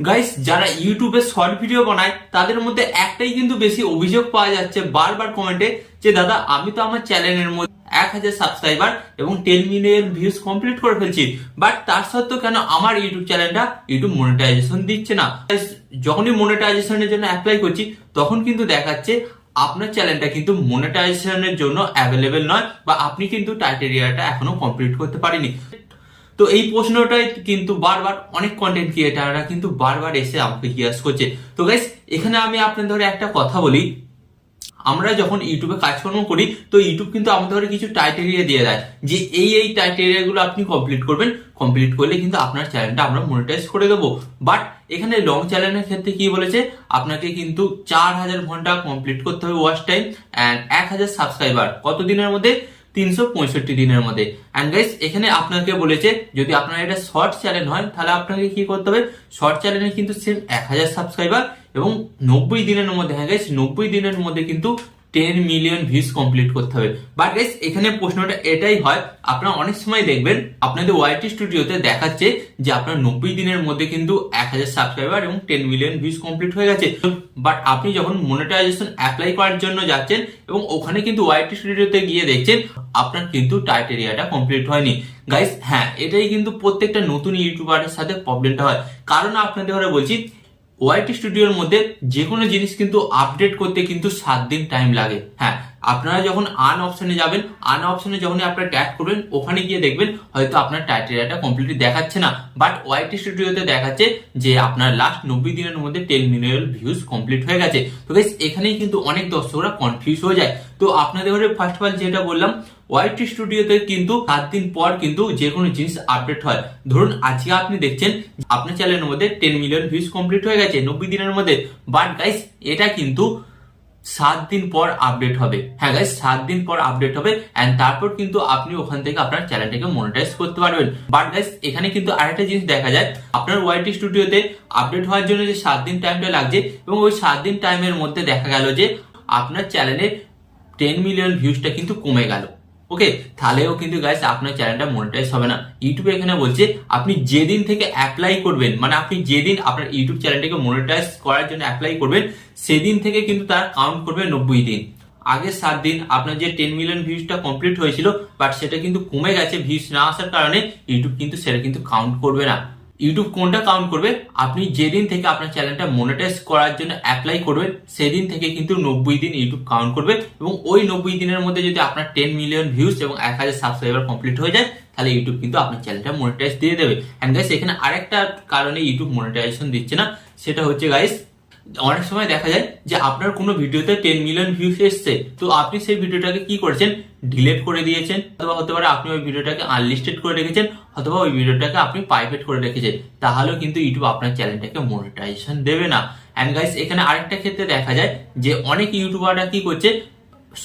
Guys, যারা ইউটিউবে short video বানায় তাদের মধ্যে একটাই কিন্তু বেশি অভিযোগ পাওয়া যাচ্ছে বারবার কমেন্টে, যে দাদা আমি তো আমার চ্যানেলের মধ্যে 1000 সাবস্ক্রাইবার এবং 10 মিলিয়ন ভিউজ কমপ্লিট করে ফেলছি, বাট তার সত্ত্বেও কেন আমার ইউটিউব চ্যানেলটা ইউটিউব মনিটাইজেশন দিচ্ছে না। Guys, যখনই মনিটাইজেশনের জন্য অ্যাপ্লাই করছি তখন কিন্তু দেখাচ্ছে আপনার চ্যানেলটা কিন্তু মনিটাইজেশনের জন্য অ্যাভেলেবেল নয়, বা আপনি কিন্তু টাইটেরিয়াটা এখনো কমপ্লিট করতে পারেনি। তো এই প্রশ্নটাই কিন্তু বারবার অনেক কন্টেন্ট ক্রিয়েটাররা কিন্তু বারবার এসে আমাকে জিজ্ঞাসা করছে। তো গাইস, এখানে আমি আপনাদের একটা কথা বলি, আমরা যখন ইউটিউবে কাজকর্ম করি তো ইউটিউব কিন্তু আমাদের কিছু টাইটেরিয়া দিয়ে দেয়, যে এই টাইটেরিয়া গুলো আপনি কমপ্লিট করবেন, কমপ্লিট করলে কিন্তু আপনার চ্যানেলটা আমরা মনিটাইজ করে দেবো। বাট এখানে লং চ্যানেলের ক্ষেত্রে কি বলেছে, আপনাকে কিন্তু 4000 ঘন্টা কমপ্লিট করতে হবে ওয়াচ টাইম, অ্যান্ড 1000 সাবস্ক্রাইবার কত দিনের মধ্যে, 365 দিনের মধ্যে। অ্যান্ড গাইস, এখানে আপনাকে বলেছে যদি আপনার এটা শর্ট চ্যানেল হয় তাহলে আপনাকে কি করতে হবে, শর্ট চ্যানেলে কিন্তু সেম 1000 সাবস্ক্রাইবার এবং 90 দিনের মধ্যে, হ্যাঁ গাইস 90 দিনের মধ্যে কিন্তু 10 মিলিয়ন ভিউজ কমপ্লিট করতে হবে। বাট গাইস, এখানে প্রশ্নটা এটাই হয়, আপনারা অনেক সময় দেখবেন আপনাদের ওয়াইটি স্টুডিওতে দেখাচ্ছে যে আপনার 90 দিনের মধ্যে কিন্তু 1000 সাবস্ক্রাইবার এবং 10 মিলিয়ন ভিউজ কমপ্লিট হয়ে গেছে, বাট আপনি যখন মনিটাইজেশন অ্যাপ্লাই করার জন্য যাচ্ছেন এবং ওখানে কিন্তু ওয়াইটি স্টুডিওতে গিয়ে দেখছেন আপনার কিন্তু টাইটেরিয়াটা কমপ্লিট হয়নি। গাইস, হ্যাঁ এটাই কিন্তু প্রত্যেকটা নতুন ইউটিউবারের সাথে প্রবলেমটা হয়, কারণ আপনাদের ঘরে বলছি ওয়াইটি স্টুডিওর মধ্যে যে কোনো জিনিস কিন্তু আপডেট করতে কিন্তু 7 দিন টাইম লাগে। হ্যাঁ, আপনারা যখন আন অপশনে যাবেন, আন অপশনে যখন আপনারা ট্যাগ করবেন ওখানে গিয়ে দেখবেন হয়তো আপনার টাইটেরিয়াটা কমপ্লিটলি দেখাচ্ছে না, বাট ওয়াইটি স্টুডিওতে দেখাচ্ছে যে আপনার লাস্ট 90 দিনের মধ্যে 10 মিলিয়ন ভিউজ কমপ্লিট হয়ে গেছে। তো গাইস, এখানেই কিন্তু অনেক দর্শকরা কনফিউজ হয়ে যায়। তো আপনাদের ঘরে ফার্স্ট অফ অল যেটা বললাম, ওয়াইটি স্টুডিওতে কিন্তু 7 দিন পর কিন্তু যে কোনো জিনিস আপডেট হয়। ধরুন আজকে আপনি দেখছেন আপনার চ্যানেলের মধ্যে 10 মিলিয়ন ভিউজ কমপ্লিট হয়ে গেছে 90 দিনের মধ্যে, বাট গাইস এটা কিন্তু 7 দিন পর আপডেট হবে। হ্যাঁ গাইস, 7 দিন পর আপডেট হবে, এন্ড তারপর কিন্তু আপনি ওখান থেকে আপনার চ্যানেলটাকে মনিটাইজ করতে পারবেন। বাট গাইস, এখানে কিন্তু আরেকটা জিনিস দেখা যায়, আপনার ওয়াইটি স্টুডিওতে আপডেট হওয়ার জন্য যে 7 দিন টাইমটা লাগছে, এবং ওই 7 দিন টাইমের মধ্যে দেখা গেল যে আপনার চ্যানেলে 10 মিলিয়ন ভিউজটা কিন্তু কমে গেল। ওকে, তাহলেও কিন্তু গাইস আপনার চ্যানেলটা মনিটাইজ হবে না। ইউটিউব এখানে বলছে আপনি যেদিন থেকে অ্যাপ্লাই করবেন, মানে আপনি যেদিন আপনার ইউটিউব চ্যানেলটাকে মনিটাইজ করার জন্য অ্যাপ্লাই করবেন সেদিন থেকে কিন্তু তার কাউন্ট করবে 90 দিন। আগে 7 দিন আপনার যে 10 মিলিয়ন ভিউজটা কমপ্লিট হয়েছিল, বাট সেটা কিন্তু কমে গেছে ভিউজ না আসার কারণে, ইউটিউব কিন্তু সেটা কিন্তু কাউন্ট করবে না। ইউটিউব কোনটা কাউন্ট করবে, আপনি যেদিন থেকে আপনার চ্যানেলটা মনিটাইজ করার জন্য অ্যাপ্লাই করবেন সেদিন থেকে কিন্তু 90 দিন ইউটিউব কাউন্ট করবে, এবং ওই 90 দিনের মধ্যে যদি আপনার 10 মিলিয়ন ভিউজ এবং 1000 সাবস্ক্রাইবার কমপ্লিট হয়ে যায় তাহলে ইউটিউব কিন্তু আপনার চ্যানেলটা মনিটাইজ দিয়ে দেবে। এন্ড গাইস, এখানে আরেকটা কারণে ইউটিউব মনিটাইজেশন দিচ্ছে না, সেটা হচ্ছে গাইস অনেক সময় দেখা যায় যে আপনার কোনো ভিডিওতে 10 মিলিয়ন ভিউজ এসছে, তো আপনি সেই ভিডিওটাকে কি করেছেন, ডিলিট করে দিয়েছেন, অথবা হতে পারে আপনি ওই ভিডিওটাকে আনলিস্টেড করে রেখেছেন, অথবা ওই ভিডিওটাকে আপনি প্রাইভেট করে রেখেছেন, তাহলেও কিন্তু ইউটিউব আপনার চ্যানেলটাকে মনিটাইজেশন দেবে না। এন্ড গাইস, এখানে আরেকটা ক্ষেত্রে দেখা যায় যে অনেক ইউটিউবাররা কি করছে,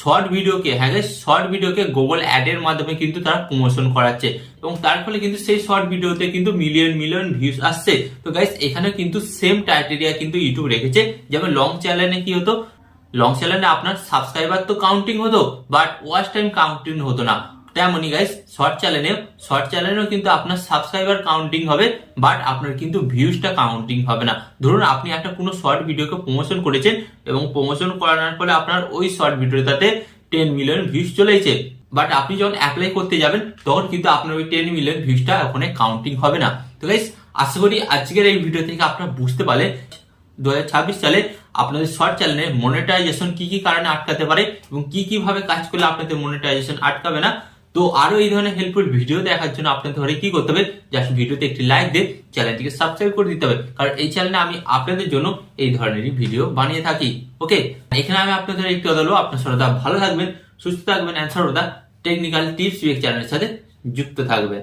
শর্ট ভিডিওকে, হ্যাঁ গাইস শর্ট ভিডিওকে গুগল অ্যাড এর মাধ্যমে কিন্তু তারা প্রমোশন করাচ্ছে, এবং তার ফলে কিন্তু সেই শর্ট ভিডিওতে কিন্তু মিলিয়ন মিলিয়ন ভিউজ আসছে। তো গাইস, এখানে কিন্তু সেম ক্রাইটেরিয়া কিন্তু ইউটিউব রেখেছে, যেমন লং চ্যানেলে কি হতো, লং চ্যানেলে আপনার সাবস্ক্রাইবার তো কাউন্টিং হতো, বাট ওয়াচ টাইম কাউন্টিং হতো না। তেমনই গাইস শর্ট চ্যানেলেও কিন্তু আপনার সাবস্ক্রাইবার কাউন্টিং হবে, বাট আপনার কিন্তু ভিউজটা কাউন্টিং হবে না। ধরুন আপনি একটা কোনো শর্ট ভিডিওকে প্রমোশন করেছেন, এবং প্রমোশন করানোর ফলে আপনার ওই শর্ট ভিডিওটাতে 10 মিলিয়ন ভিউজ চলেছে, বাট আপনি যখন অ্যাপ্লাই করতে যাবেন তখন কিন্তু আপনার ওই 10 মিলিয়ন ভিউজটা ওখানে কাউন্টিং হবে না। তো গাইস, আশা করি আজকের এই ভিডিও থেকে আপনারা বুঝতে পারলেন 2026 সালে আপনাদের শর্ট চ্যানেলে মনিটাইজেশন কি কি কারণে আটকাতে পারে, এবং কি কি ভাবে কাজ করলে আপনাদের মনিটাইজেশন আটকাবে না। তো আরো এই ধরনের হেল্পফুল ভিডিও দেখার জন্য আপনাদের ঘরে কি করতে হবে, জাস্ট ভিডিওতে একটি লাইক দিয়ে চ্যানেলটিকে সাবস্ক্রাইব করে দিতে হবে, কারণ এই চ্যানেলে আমি আপনাদের জন্য এই ধরনেরই ভিডিও বানিয়ে থাকি। ওকে, এখানে আমি আপনাদের একটু বলবো, আপনার সর্বদা ভালো থাকবেন, সুস্থ থাকবেন, এন্ড সর্বদা টেকনিক্যাল টিপস চ্যানেলের সাথে যুক্ত থাকবেন।